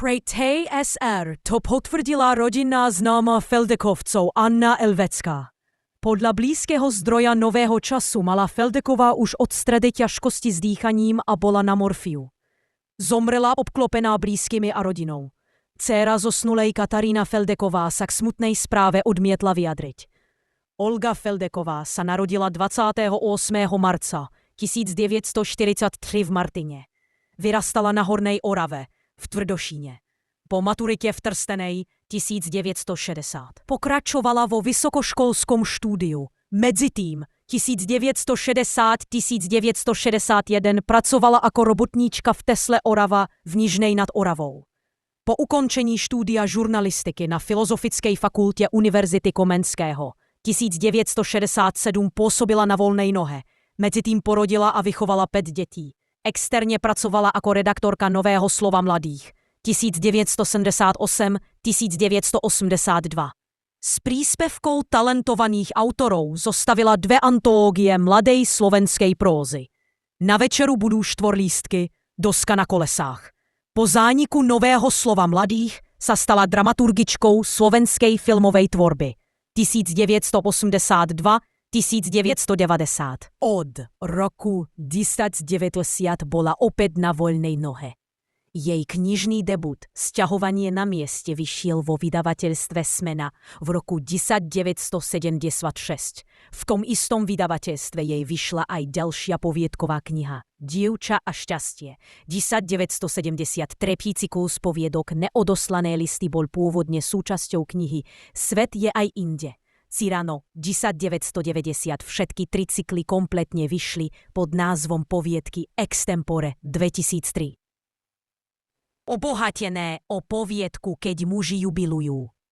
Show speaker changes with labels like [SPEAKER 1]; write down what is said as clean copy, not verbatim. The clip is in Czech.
[SPEAKER 1] Pre TSR to potvrdila rodinná známa Feldekovcov Anna Elvecká. Podľa blízkeho zdroja Nového času mala Feldeková už od stredy ťažkosti s dýchaním a bola na morfiu. Zomrela obklopená blízkymi a rodinou. Dcéra zosnulej Katarína Feldeková sa k smutnej správe odmietla vyjadriť. Olga Feldeková sa narodila 28. marca 1943 v Martine. Vyrastala na Hornej Orave, v Tvrdošíne. Po maturitě v Trstenej 1960 pokračovala vo vysokoškolskom štúdiu. Medzitým 1960–1961 pracovala ako robotníčka v Tesle Orava v Nižnej nad Oravou. Po ukončení štúdia žurnalistiky na Filozofickej fakultě Univerzity Komenského 1967 pôsobila na voľnej nohe. Medzitým porodila a vychovala 5 detí. Externě pracovala jako redaktorka Nového slova mladých 1978–1982. S príspevkou talentovaných autorov zostavila 2 antológie mladej slovenskej prózy. Na večeru budú štvorlístky, Doska na kolesách. Po zániku Nového slova mladých sa stala dramaturgičkou slovenskej filmovej tvorby 1982–1990. Od roku 1990 bola opäť na voľnej nohe. Jej knižný debut Sťahovanie na mieste vyšiel vo vydavateľstve Smena v roku 1976. V tom istom vydavateľstve jej vyšla aj ďalšia poviedková kniha Dievča a šťastie. 1970 trepí cyklus poviedok Neodoslané listy bol pôvodne súčasťou knihy Svet je aj inde. Cyrano 1990 všetky 3 cykly kompletne vyšli pod názvom poviedky Extempore 2003. Obohatené o poviedku Keď muži jubilujú.